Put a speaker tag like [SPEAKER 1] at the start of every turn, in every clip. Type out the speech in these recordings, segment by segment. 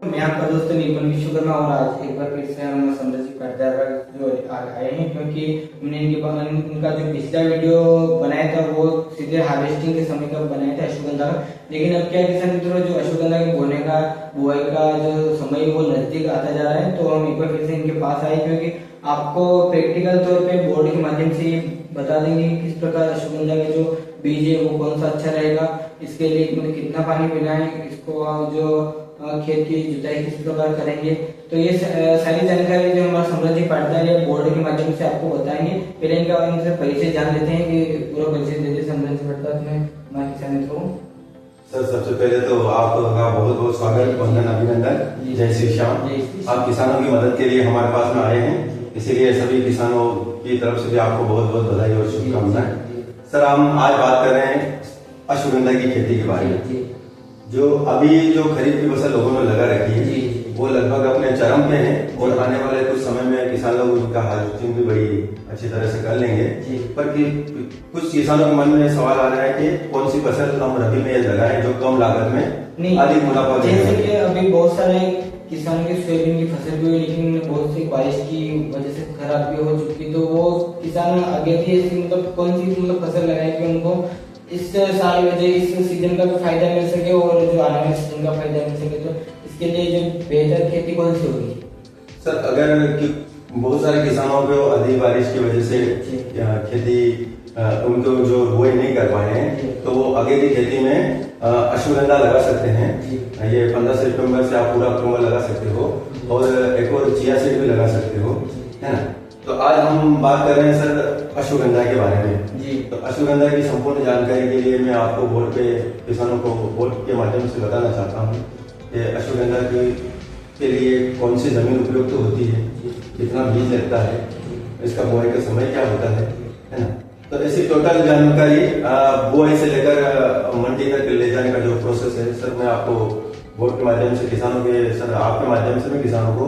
[SPEAKER 1] मैं आपका दोस्त निपुण विश्वकर्मा और आज एक बार फिर से हम समृद्धि पाटीदार जो आए हैं, क्योंकि हमने इनका जो पिछला वीडियो बनाया था वो सीधे हार्वेस्टिंग के समय का बनाया था अश्वगंधा का। लेकिन अब क्या किसान मित्रों, जो अश्वगंधा के बोने का बुआई का जो समय वो नजदीक आता जा रहा है, तो हम एक बार फिर से इनके पास आए, क्योंकि आपको प्रैक्टिकल तौर पे बोर्ड के माध्यम से बता देंगे किस प्रकार अश्वगंधा के जो बीज है वो कौन सा अच्छा रहेगा, इसके लिए मतलब कितना पानी पीना है, इसको जो खेत की जुताई किस प्रकार करेंगे। तो ये सारी जानकारी जो हमारा समृद्धि पाटीदार है बोर्ड के माध्यम से आपको बताएंगे। पहले इनसे परिचय जान लेते हैं कि पूरा परिचय देते समृद्धि पाटीदार में हमारे किसान मित्रों।
[SPEAKER 2] सर, सबसे पहले तो आपका बहुत बहुत स्वागत, वंदन, अभिनंदन, जय श्री श्याम। आप किसानों की मदद के लिए हमारे पास में आए हैं, इसीलिए सभी किसानों की तरफ से भी आपको बहुत बहुत बधाई और शुभकामनाएं। सर, हम आज बात कर रहे हैं अश्वगंधा की खेती के बारे में। जो अभी जो खरीफ की फसल लोगों ने लगा रखी है वो लगभग अपने चरम पे है और आने वाले कुछ समय में किसान लोग उनका हार्वेस्टिंग भी बड़ी अच्छी तरह से कर लेंगे। पर कि कुछ किसानों के मन में सवाल आ रहा है कि कौन सी फसल हम रबी में लगाएं जो कम लागत में अधिक मुनाफा दे।
[SPEAKER 1] जैसे कि अभी बहुत सारे किसानों की सोयाबीन की फसल भी हुई, लेकिन बहुत सी बारिश की वजह से खराब भी हो चुकी, तो वो किसान आगे भी मतलब कौन सी मतलब फसल लगाए कि उनको इस साल में इस सीजन का भी फायदा मिल सके और जो आने वाले सीजन का फायदा मिल सके, तो इसके लिए जो बेहतर खेती कौन सी होगी?
[SPEAKER 2] सर, अगर बहुत सारे किसानों को अधिक बारिश की वजह से खेती उनको जो बुआई नहीं कर पाए हैं, तो वो आगे की खेती में अश्वगंधा लगा सकते हैं। ये 15 सितंबर से आप पूरा अक्टूबर लगा सकते हो और एक और चिया सीड भी लगा सकते हो, है ना। तो आज हम बात कर रहे हैं सर अश्वगंधा के बारे में। तो अश्वगंधा की संपूर्ण जानकारी के लिए मैं आपको बोर्ड पे किसानों को बोर्ड के माध्यम से बताना चाहता हूँ कि अश्वगंधा के लिए कौन सी जमीन उपयुक्त होती है, कितना बीज लगता है, इसका बुआई का समय क्या होता है ना। तो ऐसी टोटल जानकारी बुआई से लेकर मंडी तक ले जाने का जो प्रोसेस है सर, मैं आपको बोर्ड के माध्यम से किसानों के सर आपके माध्यम से मैं किसानों को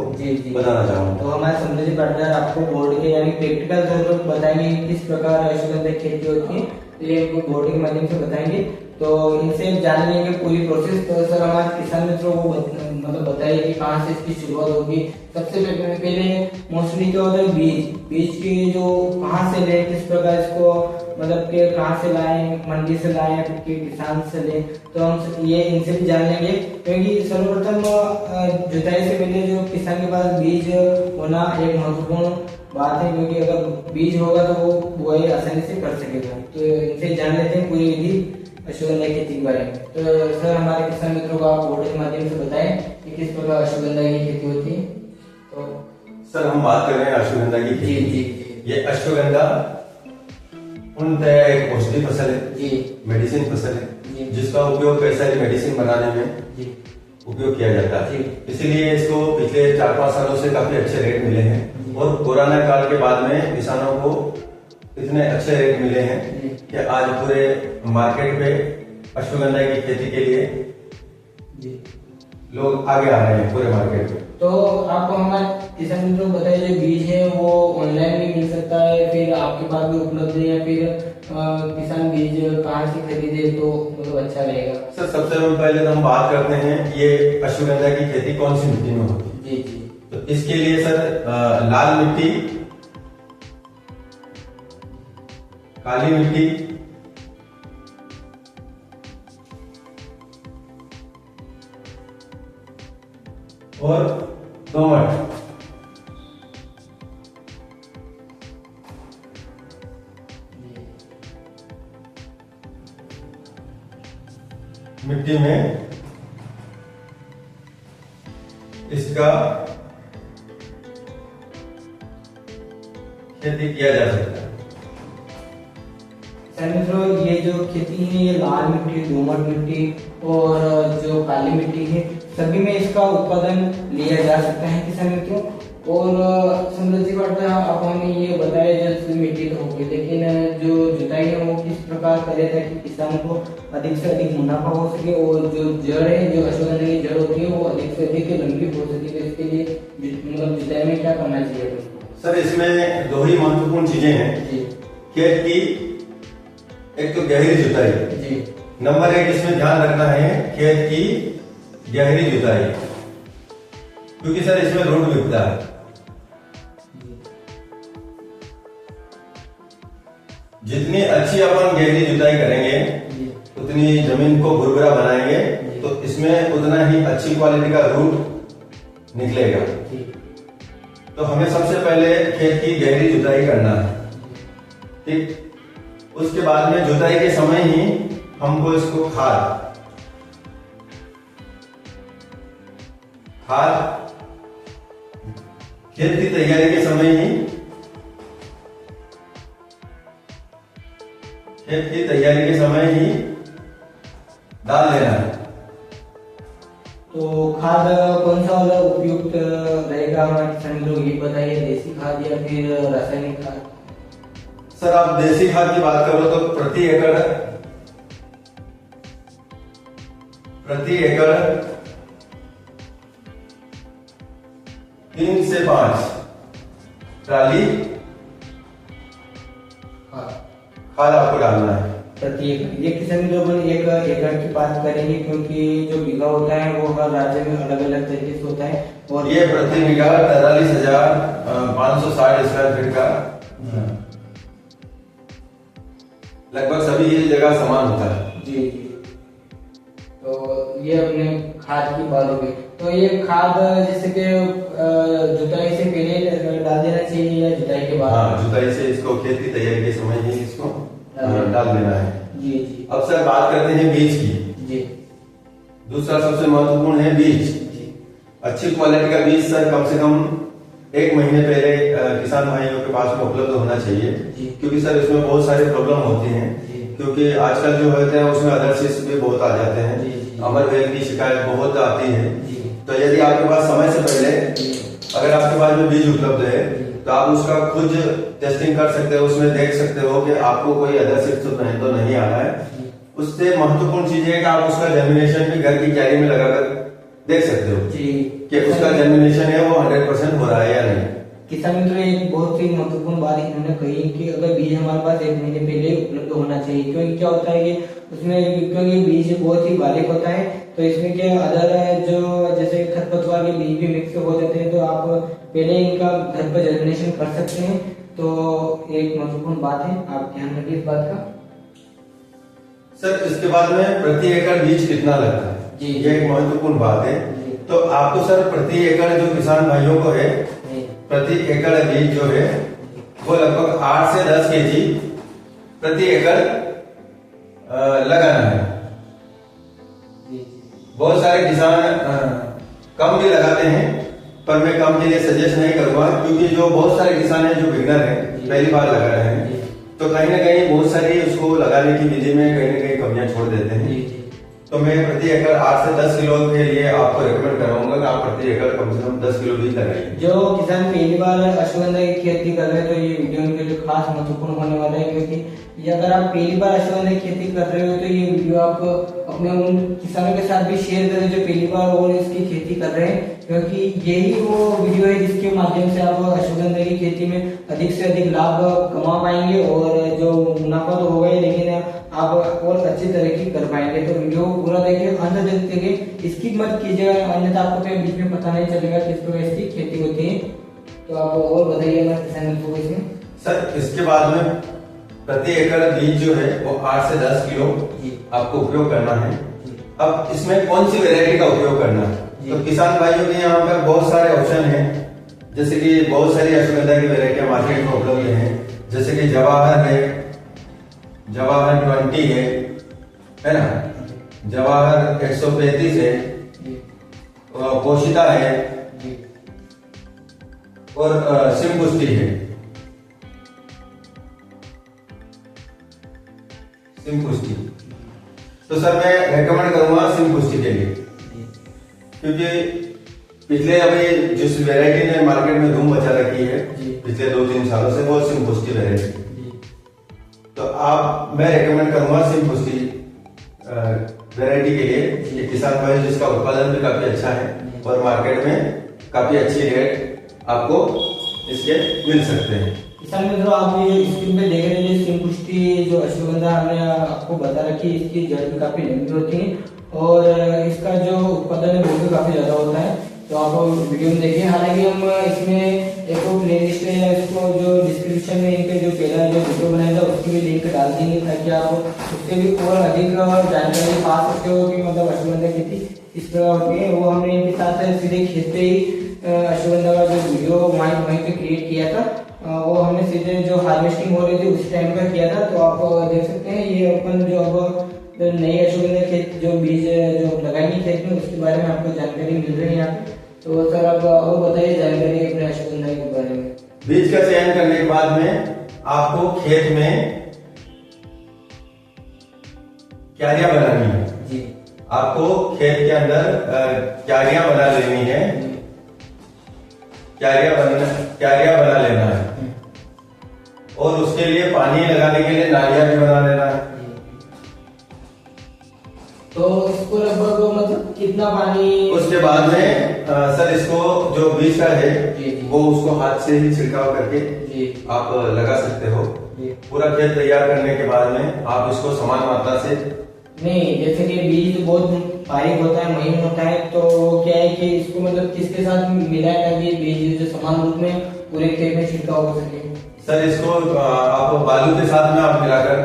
[SPEAKER 2] बताना चाहूँगा।
[SPEAKER 1] तो हमारे समृद्धि पाटीदार आपको बोर्ड के यानी प्रैक्टिकल तौर पर बताएंगे किस प्रकार अश्वगंधा खेती होती है, तो ये बोर्ड के माध्यम से बताएंगे। तो इनसे जान लेंगे पूरी प्रोसेस। तो सर, हमारे किसान मित्रों को मतलब बताइए कि कहाँ से इसकी शुरुआत होगी। सबसे पहले मोस्टली क्या होता है, बीज की जो कहाँ से ले, किस प्रकार इसको मतलब कि कहाँ से लाएं, मंडी से लाएं फिर किसान से ले, तो हम ये इनसे भी जान लेंगे। क्योंकि सर्वप्रथम जुताई से पहले जो किसान के पास बीज होना एक महत्वपूर्ण बात है, क्योंकि अगर बीज होगा तो वो बुआई आसानी से कर सकेगा। तो इनसे जान लेते हैं पूरी विधि अश्वगंधा खेती के बारे में। तो सर, हमारे किसान मित्रों को आप बोर्ड के माध्यम से बताएं कि किस प्रकार अश्वगंधा की खेती होती है। तो
[SPEAKER 2] सर, हम बात कर रहे हैं अश्वगंधा की खेती। ये अश्वगंधा एक औषधि फसल है, मेडिसिन फसल है, जिसका उपयोग कई सारी मेडिसिन बनाने में उपयोग किया जाता है। इसीलिए इसको पिछले 4-5 सालों से काफी अच्छे रेट मिले हैं और कोरोना काल के बाद में किसानों को इतने अच्छे रेट मिले हैं कि आज पूरे मार्केट पे अश्वगंधा की खेती के लिए लोग आगे आ रहे हैं पूरे मार्केट में।
[SPEAKER 1] तो आपको हमारे किसान मित्रों को बताइए, जो बीज है वो ऑनलाइन भी मिल सकता है, फिर आपके पास भी उपलब्ध है, या फिर किसान बीज कहाँ से खरीदे तो मतलब अच्छा रहेगा?
[SPEAKER 2] सर, सबसे पहले तो हम बात करते हैं ये अश्वगंधा की खेती कौन सी मिट्टी में होती है। तो इसके लिए सर लाल मिट्टी, काली मिट्टी, और दोमट मिट्टी में इसका खेती किया जा सकता है।
[SPEAKER 1] मित्रों, ये जो खेती है ये लाल मिट्टी, दोमट मिट्टी और जो काली मिट्टी है, सभी में इसका उत्पादन लिया जा सकता है किसान मित्रों। और समृद्धि पाटीदार आप हमें ये बताया जैसे मिट्टी तो होगी, लेकिन जो जुताई है वो किस प्रकार करे ताकि किसान को अधिक से अधिक मुनाफा हो सके और जो जड़ है, जो अश्वगंधा की जड़ होती है वो अधिक से अधिक लंबी हो सके। तो इसके लिए मतलब जुताई में क्या करना चाहिए?
[SPEAKER 2] सर, इसमें दो ही महत्वपूर्ण चीजें हैं खेत की। एक तो गहरी जुताई, नंबर 1 इसमें ध्यान रखना है खेत की गहरी जुताई। क्योंकि सर इसमें रूट बिकता है। जितनी अच्छी अपन गहरी जुताई करेंगे उतनी जमीन को भुरभुरा बनाएंगे तो इसमें उतना ही अच्छी क्वालिटी का रूट निकलेगा। तो हमें सबसे पहले खेत की गहरी जुताई करना है, ठीक। उसके बाद में जुताई के समय ही हमको इसको खाद खेत की तैयारी के समय ही डाल देना है।
[SPEAKER 1] तो खाद कौन सा वाला उपयुक्त रहेगा हमारे किसान लोग ये बताइए, देसी खाद या फिर रासायनिक खाद?
[SPEAKER 2] सर आप देसी खाद की बात करो तो प्रति एकड़ 3 से 5 ट्राली खाद आपको डालना है
[SPEAKER 1] प्रति एकड़। ये किसान लोग एक एकड़ की बात करेंगे क्योंकि जो बीघा होता है वो हर राज्य में अलग अलग तरीके से होता है। और
[SPEAKER 2] ये प्रति बीघा 43,560 स्क्वायर फीट का लगभग सभी ये जगह समान होता है।
[SPEAKER 1] जी। तो ये अपने खाद की बात हो गई। तो ये खाद जैसे कि जुताई से पहले डाल देना चाहिए या जुताई के बाद?
[SPEAKER 2] हाँ, जुताई से इसको खेत की तैयारी के समय ही इसको डाल देना है।
[SPEAKER 1] जी जी।
[SPEAKER 2] अब सर बात करते हैं बीज की।
[SPEAKER 1] जी।
[SPEAKER 2] दूसरा सबसे महत्वपूर्ण है बीज।
[SPEAKER 1] जी।
[SPEAKER 2] अच्छी क्वालिटी का बीज सर कम से कम 1 महीने पहले किसान भाइयों के पास में उपलब्ध होना चाहिए, क्योंकि सर इसमें बहुत सारी प्रॉब्लम होती हैं। क्योंकि आजकल जो होते हैं उसमें अदर सीड्स भी बहुत आ जाते हैं, अमरवेल की शिकायत बहुत आती है। तो यदि आपके पास समय से पहले अगर आपके पास में बीज उपलब्ध है तो आप उसका खुद टेस्टिंग कर सकते हो, उसमें देख सकते हो कि आपको कोई अदर सीड्स तो नहीं आ रहा है। उससे महत्वपूर्ण चीज है कि आप उसका जर्मिनेशन भी घर की क्यारी में लगाकर देख सकते हो कि उसका जर्मिनेशन है वो 100% हो रहा है या नहीं।
[SPEAKER 1] किसान मित्र एक बहुत ही महत्वपूर्ण बात इन्होंने कही कि अगर बीज हमारे पास 1 महीने पहले उपलब्ध होना चाहिए, क्योंकि क्या होता है कि उसमें क्योंकि बीज बहुत ही बारीक होता है तो इसमें क्या अदर जो जैसे खरपतवार के बीज भी मिक्स हो जाते हैं, तो आप पहले इनका घर पर जर्मिनेशन कर सकते हैं। तो एक महत्वपूर्ण बात है, आप ध्यान रखिए इस बात का।
[SPEAKER 2] सर इसके बाद में प्रति एकड़ बीज कितना लगता है
[SPEAKER 1] जी,
[SPEAKER 2] ये एक महत्वपूर्ण बात है। तो आपको सर प्रति एकड़ जो किसान भाइयों को है प्रति एकड़ बीज जो है वो लगभग 8 से 10 केजी प्रति एकड़ लगाना है। बहुत सारे किसान कम भी लगाते हैं, पर मैं कम के लिए सजेस्ट नहीं करूंगा, क्योंकि जो बहुत सारे किसान हैं जो बिगनर हैं, पहली बार लगा रहे हैं, तो कहीं ना कहीं बहुत सारी उसको लगाने की विधि में कहीं ना कहीं कमियां छोड़ देते हैं। तो मैं प्रति एकड़ 8 से 10 किलो के लिए आपको रिकमेंड कराऊंगा कि आप प्रति एकड़ कम से कम 10 किलो बीज लगाइए।
[SPEAKER 1] जो किसान पहली बार अश्वगंधा की खेती कर रहे हैं तो ये वीडियो उनके लिए खास महत्वपूर्ण होने वाला है, क्योंकि ये अगर आप पहली बार अश्वगंधा की खेती कर रहे हो तो ये वीडियो आप अपने उन किसानों के साथ भी शेयर करें जो पहली बार और इसकी खेती कर रहे हैं, क्योंकि यही वो वीडियो है जिसके माध्यम से आप अश्वगंधा की खेती में अधिक से अधिक लाभ कमा पाएंगे और जो मुनाफा तो होगा ही, लेकिन आप और अच्छी तरह कर पाएंगे। तो वीडियो पूरा देखिए, अंत तक देखिए, स्किप मत कीजिएगा, अन्यथा आपको कहीं बीच में पता नहीं चलेगा किस प्रकार इसकी खेती होती है। तो आप और बताइए हमारे किसान को इसमें।
[SPEAKER 2] सर इसके बाद में प्रति एकड़ बीज जो है वो 8 से 10 किलो आपको उपयोग करना है। अब इसमें कौन सी वेरायटी का उपयोग करना है, तो किसान भाइयों के यहाँ पर बहुत सारे ऑप्शन हैं, जैसे कि बहुत सारी अश्वगंधा की वेरायटियां मार्केट में उपलब्ध हैं, जैसे कि जवाहर है, जवाहर 20 है ना, जवाहर 135 है, पोशिता है और सिमपुष्टि है। सिमपुष्टि तो सर मैं रेकमेंड करूंगा सिमपुष्टि के लिए, क्योंकि पिछले अभी जिस वेरायटी ने मार्केट में धूम मचा रखी है पिछले 2-3 सालों से, वो सिमपुष्टि वेरायटी। तो आप मैं रेकमेंड करूंगा सिमपुष्टि वेरायटी के लिए। किसान भाई जिसका उत्पादन भी काफी अच्छा है और मार्केट में काफी अच्छी रेट आपको इसके मिल सकते हैं।
[SPEAKER 1] किसान मित्रों, आप ये स्क्रीन पे देख रहे हैं सिमपुष्टि जो अश्वगंधा हमने आपको बता रखी है, इसकी जड़ भी काफी लंबी होती है और इसका जो उत्पादन है वो भी काफी ज्यादा होता है। तो आप वीडियो में देखिए। हालांकि हम इसमें एक प्ले लिस्ट है, इसको जो डिस्क्रिप्शन में इनके जो पहला जो वीडियो बनाया था उसकी भी लिंक डाल देंगे, ताकि आप उससे भी और अधिक जानकारी पा सकते हो कि मतलब अश्वगंधा खेती किस प्रकार होती है। वो हमने इनके साथ सीधे खेत पे ही अश्वगंधा का जो वीडियो वहीं पे क्रिएट किया था, वो हमने सीधे जो हार्वेस्टिंग हो रही थी उस टाइम का किया था। तो आप देख सकते हैं ये अपन जो अब नई अश्वगंधा खेत जो बीज जो लगाएंगे खेत में उसके बारे में आपको जानकारी मिल रही है यहाँ पे। तो सर आप और बताइए जानकारी अपने अश्वगंधा के बारे में।
[SPEAKER 2] बीज का चयन करने के बाद में आपको खेत में क्यारियां बनानी है
[SPEAKER 1] जी।
[SPEAKER 2] आपको खेत के अंदर क्यारियां बना लेनी है, क्यारियां बना लेना है। और उसके लिए पानी लगाने के लिए नालियां भी बना लेना है।
[SPEAKER 1] तो इसको लगभग मतलब कितना पानी?
[SPEAKER 2] उसके बाद में सर इसको जो बीज का है वो उसको हाथ से ही छिड़काव करके आप लगा सकते हो। पूरा खेत तैयार करने के बाद में आप इसको समान मात्रा से
[SPEAKER 1] नहीं, जैसे कि बीज तो बहुत बारीक होता है, महीन होता है, तो क्या है कि इसको मतलब किसके साथ मिलाया ताकि बीज जो समान रूप में पूरे खेत में छिड़काव हो सके?
[SPEAKER 2] सर इसको आप बालू के साथ में आप मिलाकर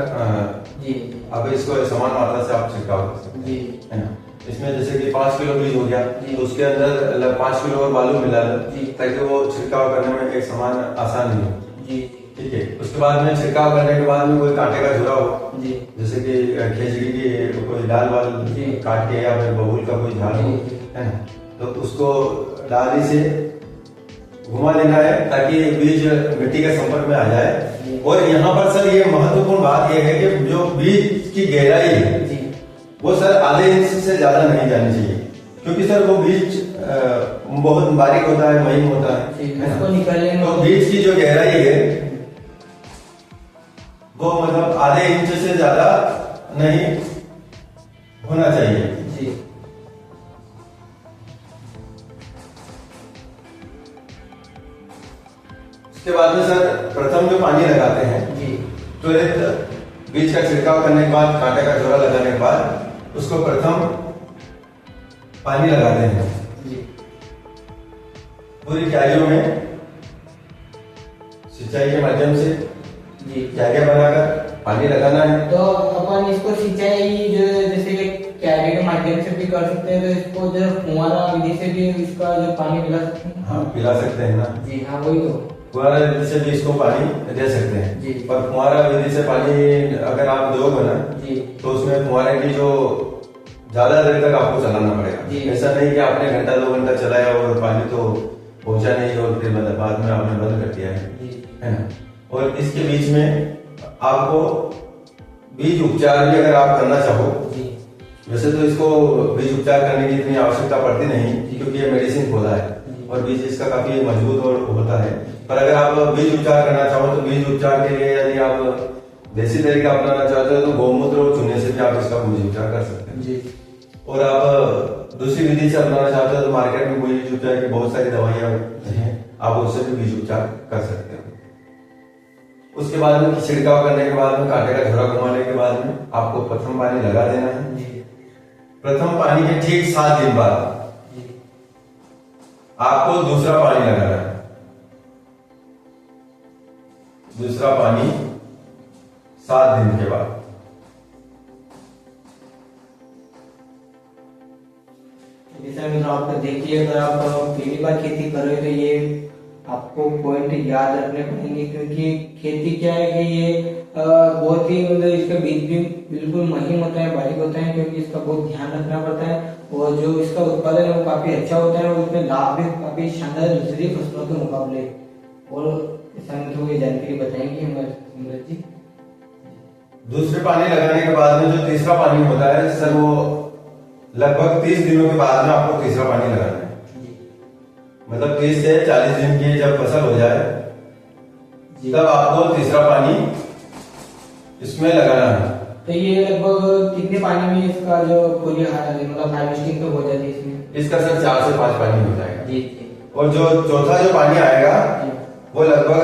[SPEAKER 1] जी
[SPEAKER 2] अब इसको समान मात्रा से आप छिड़काव कर सकते
[SPEAKER 1] जी
[SPEAKER 2] है ना। इसमें जैसे कि 5 किलो बीज हो गया तो उसके अंदर 5 किलो और बालू मिला लो ताकि वो छिड़काव करने में एक समान आसान हो
[SPEAKER 1] जी।
[SPEAKER 2] ठीक है। उसके बाद में छिड़काव करने के बाद में कोई कांटे का झुरा हो
[SPEAKER 1] जी,
[SPEAKER 2] जैसे कि खेजड़ी की कोई डाल वाल काट के या फिर बबूल का कोई झाड़ हो है ना, तो उसको डाली से घुमा देना है ताकि बीज मिट्टी के संपर्क में आ जाए। और यहाँ पर सर ये महत्वपूर्ण बात यह है कि जो बीज की गहराई है वो सर आधे इंच से ज्यादा नहीं जानी चाहिए, क्योंकि सर वो बीज बहुत बारीक होता है, महीन होता है
[SPEAKER 1] उसको निकालने में
[SPEAKER 2] तो बीज की जो गहराई है वो मतलब आधे इंच से ज्यादा नहीं होना चाहिए
[SPEAKER 1] जी।
[SPEAKER 2] उसके बाद में सर प्रथम जो पानी लगाते हैं
[SPEAKER 1] जी,
[SPEAKER 2] तुरंत बीज का छिड़काव करने के बाद कांटे का झोरा लगाने के बाद उसको प्रथम पानी लगाते हैं
[SPEAKER 1] जी।
[SPEAKER 2] पूरी क्यारियों में सिंचाई के माध्यम से
[SPEAKER 1] जी,
[SPEAKER 2] क्यारियां बनाकर पानी लगाना है।
[SPEAKER 1] तो अपन इसको सिंचाई जो जैसे कि क्यारी के माध्यम से भी कर सकते हैं, तो इसको जो फुहारा विधि से भी इसका जो पानी पिला सकते हैं?
[SPEAKER 2] हाँ पिला सकते हैं ना
[SPEAKER 1] जी हाँ, वही तो
[SPEAKER 2] फुहारा विधि से भी इसको पानी दे सकते हैं
[SPEAKER 1] जी।
[SPEAKER 2] पर फुहारा विधि से पानी अगर आप दोगे ना
[SPEAKER 1] जी
[SPEAKER 2] तो उसमें फुहारे की जो ज्यादा देर तक आपको चलाना पड़ेगा। ऐसा नहीं कि आपने घंटा 2 घंटा चलाया और पानी तो पहुंचा नहीं और फिर मतलब बाद में आपने बंद कर दिया है ना। और इसके बीच में आपको बीज उपचार भी अगर आप करना चाहो, वैसे तो इसको बीज उपचार करने की इतनी आवश्यकता पड़ती नहीं क्योंकि ये मेडिसिन पौधा है और बीज इसका काफी मजबूत और होता है। पर अगर आप बीज उपचार करना चाहो तो बीज उपचार के लिए यदि आप देसी तरीका अपनाना चाहते हो तो गौमूत्र और चूने से भी आप इसका बीज उपचार कर सकते हैं
[SPEAKER 1] जी।
[SPEAKER 2] और आप दूसरी विधि से अपनाना चाहते हो तो मार्केट में बीज उपचार की बहुत सारी दवाइयां हैं, आप उससे भी बीज उपचार कर सकते हो। उसके बाद में छिड़काव करने के बाद में कांटे का झोरा घुमाने के बाद में आपको प्रथम पानी लगा देना है। प्रथम पानी के ठीक 7 दिन बाद आपको दूसरा पानी लगाना है। दूसरा पानी 7 दिन के बाद।
[SPEAKER 1] जैसा मित्रों आपको देखिए, अगर आप पहली बार खेती कर रहे हो तो ये आपको पॉइंट याद रखने पड़ेंगे, क्योंकि खेती क्या है कि ये बहुत ही मतलब इसका बीज भी बिल्कुल महीन होता है, बारीक होता है, क्योंकि इसका बहुत ध्यान रखना पड़ता है और जो इसका उत्पादन है वो काफी अच्छा होता है और उसमें लाभ भी काफी शानदार दूसरी फसलों के मुकाबले। और ऐसा मित्रों ये जानकारी बताएंगे हमारे जी।
[SPEAKER 2] दूसरे पानी लगाने के बाद में जो तीसरा पानी होता है सर वो लगभग 30 दिनों के बाद में आपको तीसरा पानी लगाना है। मतलब 30 से 40 दिन की जब फसल हो जाए तब आपको तीसरा पानी इसमें लगाना है।
[SPEAKER 1] तो ये लगभग कितने पानी में इसका जो पूरी मतलब हार्वेस्टिंग तो हो जाती है इसमें?
[SPEAKER 2] इसका सर 4 से 5 पानी हो जाएगा
[SPEAKER 1] जी।
[SPEAKER 2] और जो चौथा जो पानी आएगा वो लगभग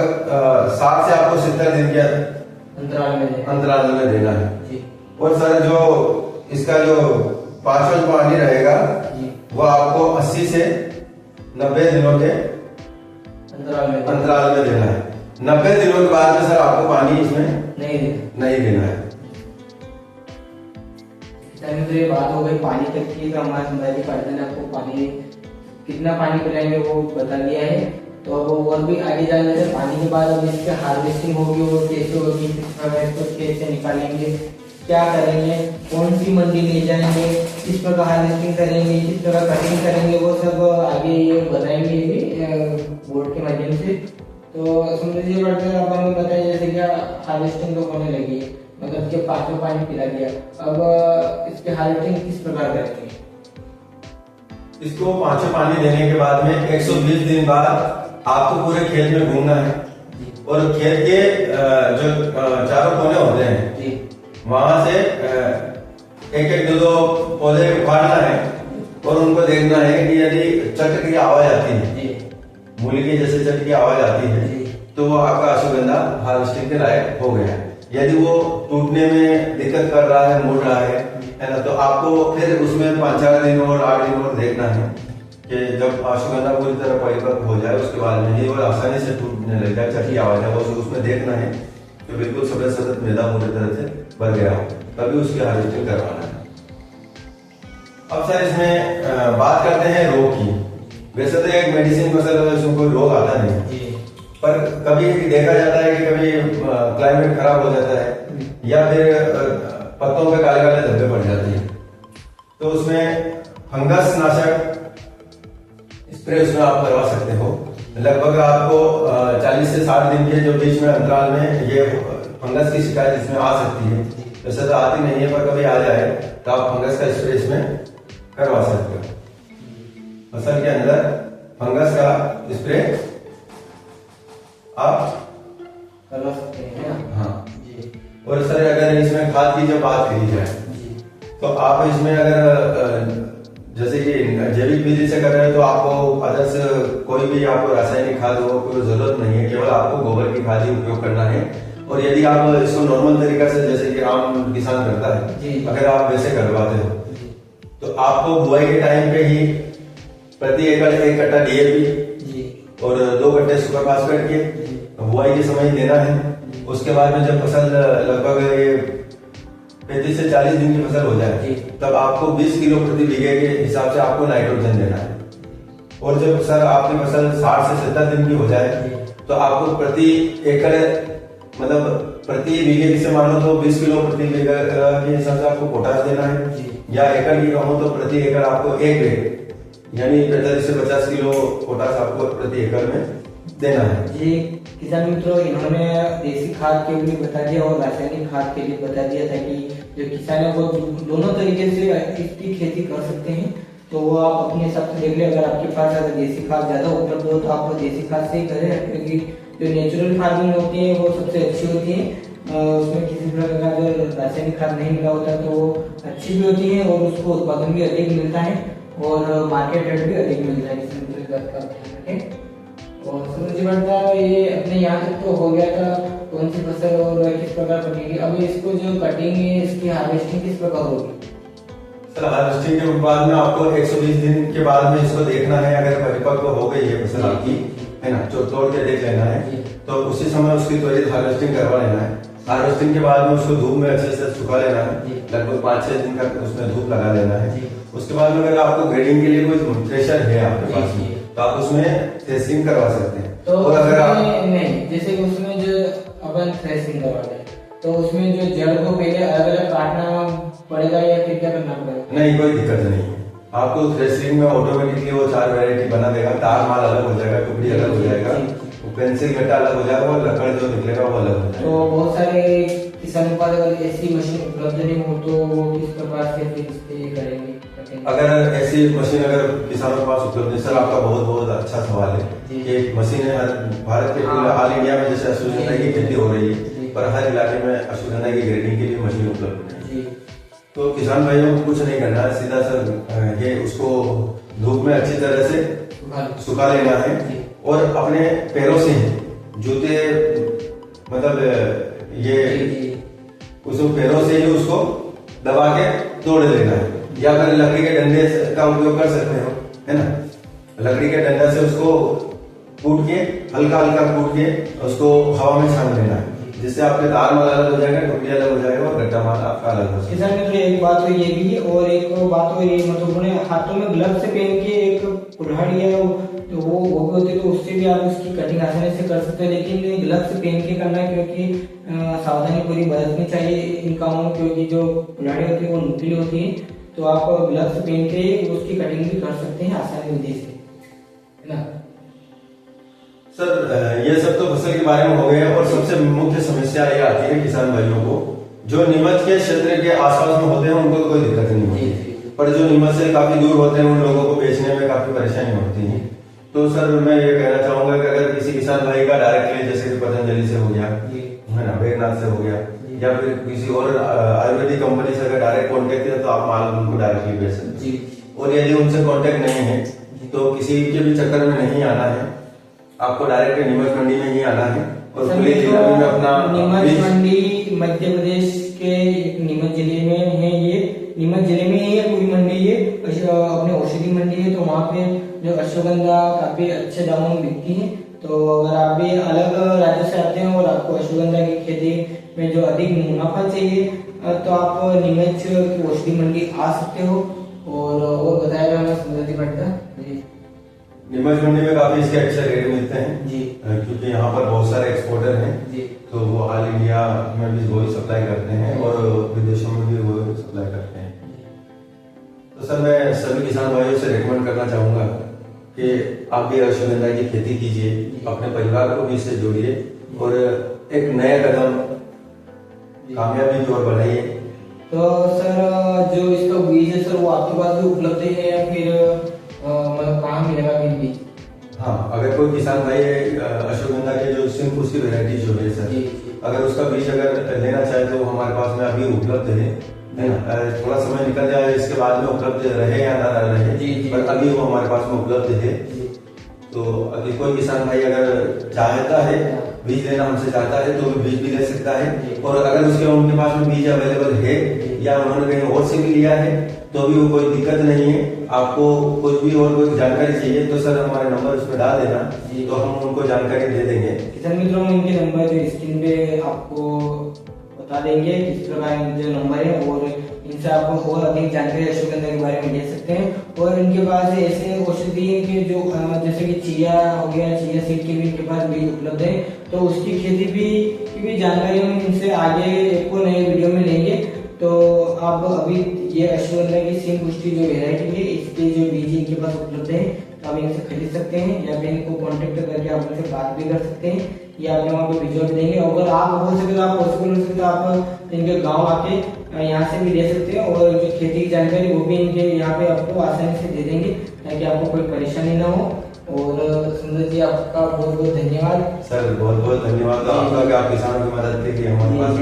[SPEAKER 2] 60 से आपको 70 दिन के अंतराल में देना है
[SPEAKER 1] जी।
[SPEAKER 2] और सर जो इसका जो 5वां पानी रहेगा वो आपको 80 से 90 दिनों के अंतराल में देना है। 90 दिनों के बाद में सर आपको पानी इसमें नहीं देना है।
[SPEAKER 1] तो ये बात हो गई पानी तक की, तो हमारे संभाजी पार्टनर ने आपको पानी कितना पानी पिलाएंगे वो बता दिया है। तो अब और भी आगे जाने से पानी के बाद अब इसकी हार्वेस्टिंग होगी, वो कैसे होगी, किस प्रकार इसको खेत से निकालेंगे, क्या करेंगे, कौन सी मंडी ले जाएंगे, किस प्रकार हार्वेस्टिंग करेंगे, किस प्रकार कटिंग करेंगे, वो सब आगे ये बताएंगे भी बोर्ड के माध्यम से। तो सुंदर जी बढ़कर अब हमें बताइए, जैसे क्या हार्वेस्टिंग तो होने लगी है, मतलब कि पाँचों पानी पिला दिया, अब इसके हार्वेस्टिंग किस प्रकार करेंगे?
[SPEAKER 2] इसको पांचों पानी देने के बाद में 120 दिन बाद आपको पूरे खेत में घूमना है और खेत के जो चारों कोने होते हैं वहां से एक एक दो पौधे उखाड़ना है और उनको देखना है कि यदि चट की आवाज आती है, मूली की जैसे चट की आवाज आती है, तो वो आपका अश्वगंधा हार्वेस्टिंग के लायक हो गया है। यदि वो टूटने में दिक्कत कर रहा है, मुड़ रहा है ना, तो आपको फिर उसमें 5-4 दिन और 8 दिन और देखना है कि जब अश्वगंधा पूरी तरह परिपक्व हो जाए उसके बाद में ही वो आसानी से टूटने लग जाए, चटी आवाज है, वो उसमें देखना है कि बिल्कुल सफेद मैदा पूरी तरह से भर गया हो, तभी उसकी हार्वेस्टिंग करवाना है। अब सर इसमें बात करते हैं रोग की। वैसे तो एक मेडिसिन फसल इसमें कोई रोग आता नहीं, पर कभी देखा जाता है कि कभी क्लाइमेट खराब हो जाता है या फिर पत्तों पे काले काले धब्बे पड़ जाते हैं, तो उसमें फंगस नाशक स्प्रे उसमें आप करवा सकते हो। लगभग आपको 40 से 60 दिन के जो बीच में अंतराल में ये फंगस की शिकायत इसमें आ सकती है। वैसे तो आती नहीं है, पर कभी आ जाए तो आप फंगस का स्प्रे इसमें करवा सकते हो। फसल के अंदर फंगस का स्प्रे आप
[SPEAKER 1] करवा सकते हैं।
[SPEAKER 2] हाँ जी। और सर अगर इसमें खाद की जब बात करी जाए तो आप इसमें अगर जैसे कि जैविक विधि से कर रहे हैं तो आपको अदर्स कोई भी आपको रासायनिक खाद हो कोई जरूरत नहीं है, केवल आपको गोबर की खाद ही उपयोग करना है। और यदि आप इसको नॉर्मल तरीका से जैसे कि आम किसान करता है, अगर आप वैसे करवाते हो तो आपको बुआई के टाइम पे ही प्रति एकड़ 1 कट्टा DAP और 2 कट्टे सुपर फास्फेट के बुआई के समय देना है। उसके बाद में जब फसल लगभग 35 से 40 दिन की फसल हो जाए तब आपको 20 किलो प्रति बीघे के हिसाब से आपको नाइट्रोजन देना है। और जब सर आपकी फसल 60 से 70 दिन की हो जाए तो आपको प्रति एकड़ मतलब प्रति बीघे से मानो तो 20 किलो प्रति बीघे के हिसाब से आपको पोटाश देना है, या एकड़ की कहूँ तो प्रति एकड़ आपको 1 बैग यानी 45 से 50 किलो पोटाश आपको प्रति एकड़ में देना है।
[SPEAKER 1] जी किसान मित्रों, इन्होंने देसी खाद के लिए बता दिया और रासायनिक खाद के लिए बता दिया था कि जो किसान है वो दोनों तरीके से इसकी खेती कर सकते हैं। तो वो आप अपने हिसाब से देख ले, अगर आपके पास अगर देसी खाद ज्यादा उपलब्ध हो तो आप देसी खाद से ही करें, क्योंकि जो नेचुरल फार्मिंग होती है वो सबसे अच्छी होती है। उसमें किसी प्रकार का जो रासायनिक खाद नहीं मिला होता तो वो अच्छी भी होती है और उसको उत्पादन भी अधिक मिलता है और मार्केट रेट भी अधिक मिलता है। इस बात का ध्यान रखें। और सूरज बढ़ता ये अपने यहाँ तक तो हो गया था कौन सी फसल और किस प्रकार कटेगी। अब इसको जो कटिंग है इसकी हार्वेस्टिंग किस प्रकार होगी?
[SPEAKER 2] सर हार्वेस्टिंग के बाद में आपको 120 दिन के बाद में इसको देखना है, अगर परिपक्व हो गई है फसल आपकी, है ना, जो तोड़ के देख लेना है, तो उसी समय उसकी त्वरित हार्वेस्टिंग करवा लेना है। हार्वेस्टिंग के बाद में उसको धूप में अच्छे से सुखा लेना है, लगभग 5-6 दिन का उसमें धूप लगा लेना है। उसके बाद में अगर आपको ग्रेडिंग के लिए कोई थ्रेशर है आपके पास में तो आप उसमें थ्रेसिंग करवा सकते हैं।
[SPEAKER 1] तो
[SPEAKER 2] और अगर आप
[SPEAKER 1] नहीं, जैसे उसमें जो अपन थ्रेसिंग करवा रहे हैं तो उसमें जो जड़ को पहले अलग अलग काटना पड़ेगा या फिर क्या करना पड़ेगा?
[SPEAKER 2] नहीं, कोई दिक्कत नहीं है। आपको थ्रेसिंग में ऑटोमेटिकली वो 4 वैरायटी बना देगा, तार माल अलग हो जाएगा, टुकड़ी अलग हो जाएगा, पेंसिल गट्टा अलग हो जाएगा और लकड़ जो निकलेगा वो अलग हो जाएगा।
[SPEAKER 1] तो बहुत सारे किसानों के पास अगर ऐसी मशीन उपलब्ध नहीं हो तो वो किस प्रकार से फिर इसके करेंगे?
[SPEAKER 2] अगर ऐसी मशीन अगर किसानों के पास उपलब्ध है, सर आपका बहुत बहुत अच्छा सवाल है कि मशीन है भारत के ऑल इंडिया में जैसे अश्वगंधा की खेती हो रही है, पर हर इलाके में अश्वगंधा की ग्रेडिंग के लिए मशीन उपलब्ध है। तो किसान भाइयों को कुछ नहीं करना है, सीधा सर ये उसको धूप में अच्छी तरह से सुखा लेना है और अपने पैरों से जूते मतलब ये उसको पैरों से ही उसको दबा के तोड़ लेना है, या फिर लकड़ी के डंडे का उपयोग कर सकते हो, है ना। लकड़ी के डंडा से उसको कूट के हल्का हल्का कूट के उसको हवा में छान लेना है, जिससे आपके तार माल अलग हो जाएगा, टुकड़ी अलग हो जाएगा और गट्टा माल आपका अलग हो जाएगा।
[SPEAKER 1] किसान मित्रों एक बात तो ये भी है और एक बात और ये महत्वपूर्ण है, हाथों में ग्लव्स पहन के एक कुल्हाड़ी है तो वो भी होती है, तो उससे भी आप उसकी कटिंग आसानी से कर सकते हैं। लेकिन ग्लव्स पहन के करना है क्योंकि सावधानी पूरी बरतनी चाहिए इन कामों में, क्योंकि जो कुल्हाड़ी होती है वो नुकीली होती है, तो आप ग्लव्स पहन के उसकी कटिंग भी कर सकते हैं आसानी विधि से, है ना।
[SPEAKER 2] सर ये सब तो फसल के बारे में हो गया, और सबसे मुख्य समस्या ये आती है किसान भाइयों को, जो नीमच के क्षेत्र के आसपास में होते हैं उनको कोई दिक्कत नहीं होती, पर जो नीमच से काफी दूर होते हैं उन लोगों को बेचने में काफी परेशानी होती है। तो सर मैं ये कहना चाहूंगा कि अगर किसी किसान भाई का डायरेक्टली जैसे कि पतंजलि से हो गया, है ना, वेदनाथ से हो गया, या फिर किसी और आयुर्वेदिक कंपनी से अगर डायरेक्ट कॉन्टेक्ट है तो आप माल उनको डायरेक्टली भेज सकते हैं। और यदि उनसे कॉन्टेक्ट नहीं है तो किसी के भी चक्कर में नहीं आना है, आपको डायरेक्ट नीमच मंडी में ही आना है और खुले जिला में अपना
[SPEAKER 1] नीमच मंडी मध्य प्रदेश के नीमच जिले में है, ये नीमच जिले में ही है पूरी मंडी, ये अपनी औषधि मंडी है, तो वहाँ पे जो अश्वगंधा काफी अच्छे दामों में बिकती है। तो अगर आप भी अलग राज्य से आते हैं और आपको अश्वगंधा की खेती में जो अधिक मुनाफा चाहिए तो आप नीमच की औषधि मंडी आ सकते हो। और बताया हमें सुंदर भट्टा जी,
[SPEAKER 2] नीमच मंडी में काफी इसके अच्छे रेट मिलते हैं
[SPEAKER 1] जी,
[SPEAKER 2] क्योंकि यहाँ पर बहुत सारे एक्सपोर्टर हैं
[SPEAKER 1] जी,
[SPEAKER 2] तो वो ऑल इंडिया में भी वही सप्लाई करते हैं और विदेशों में भी वो सप्लाई करते हैं। तो सर मैं सभी किसान भाइयों से रिकमेंड करना चाहूंगा कि आप भी अश्वगंधा की खेती कीजिए, अपने परिवार को भी इससे जोड़िए और एक नया कदम कामयाबी की ओर बढ़ाइए।
[SPEAKER 1] तो सर जो इसका बीज है सर वो आपके पास भी उपलब्ध है या फिर मतलब कहाँ मिलेगा फिर बीज?
[SPEAKER 2] हाँ, अगर कोई किसान भाई अश्वगंधा के जो सिंह की वैरायटी जो है सर, अगर उसका बीज अगर लेना चाहे तो हमारे पास में अभी उपलब्ध है ना। थोड़ा समय निकल जाए इसके बाद में उपलब्ध रहे या ना रहे, पर अभी वो हमारे पास में उपलब्ध है। तो अगर कोई किसान भाई अगर चाहता है बीज लेना हमसे चाहता है तो बीज भी ले सकता है, और अगर उनके पास में बीज अवेलेबल है या उन्होंने कहीं और से भी लिया है तो भी वो कोई दिक्कत नहीं है। आपको कुछ भी और कोई जानकारी चाहिए तो सर हमारे नंबर उसमें डाल देना, तो हम उनको जानकारी दे देंगे।
[SPEAKER 1] किसान मित्रों इनके नंबर जो स्क्रीन पे आपको बता देंगे किस प्रकार जो नंबर है, और इनसे आप और अधिक जानकारी अश्वगंधा के बारे में ले सकते हैं। और इनके पास ऐसे औषधि है कि जो जैसे कि चिया हो गया, चिया सीड के भी इनके पास बीज उपलब्ध है, तो उसकी खेती की भी जानकारी हम इनसे आगे एक और नए वीडियो में लेंगे। तो आप अभी ये अश्वगंधा की सिंह पुष्टि जो वेरायटी है इसके जो बीज इनके पास उपलब्ध है, तो आप इनसे खरीद सकते हैं या फिर इनको कांटेक्ट करके आप उनसे बात भी कर सकते हैं, या आपने वहाँ पे भिजवा भी देंगे। अगर आप हो सके तो आप पॉसिबल हो सके तो आप इनके गांव आके यहाँ से भी ले सकते हैं, और जो खेती की जानकारी वो भी इनके यहाँ पे आपको आसानी से दे देंगे ताकि आपको कोई परेशानी ना हो। और सुंदर जी आपका बहुत बहुत धन्यवाद
[SPEAKER 2] सर, बहुत बहुत धन्यवाद आपका कि आप किसानों की मदद के लिए हमारे पास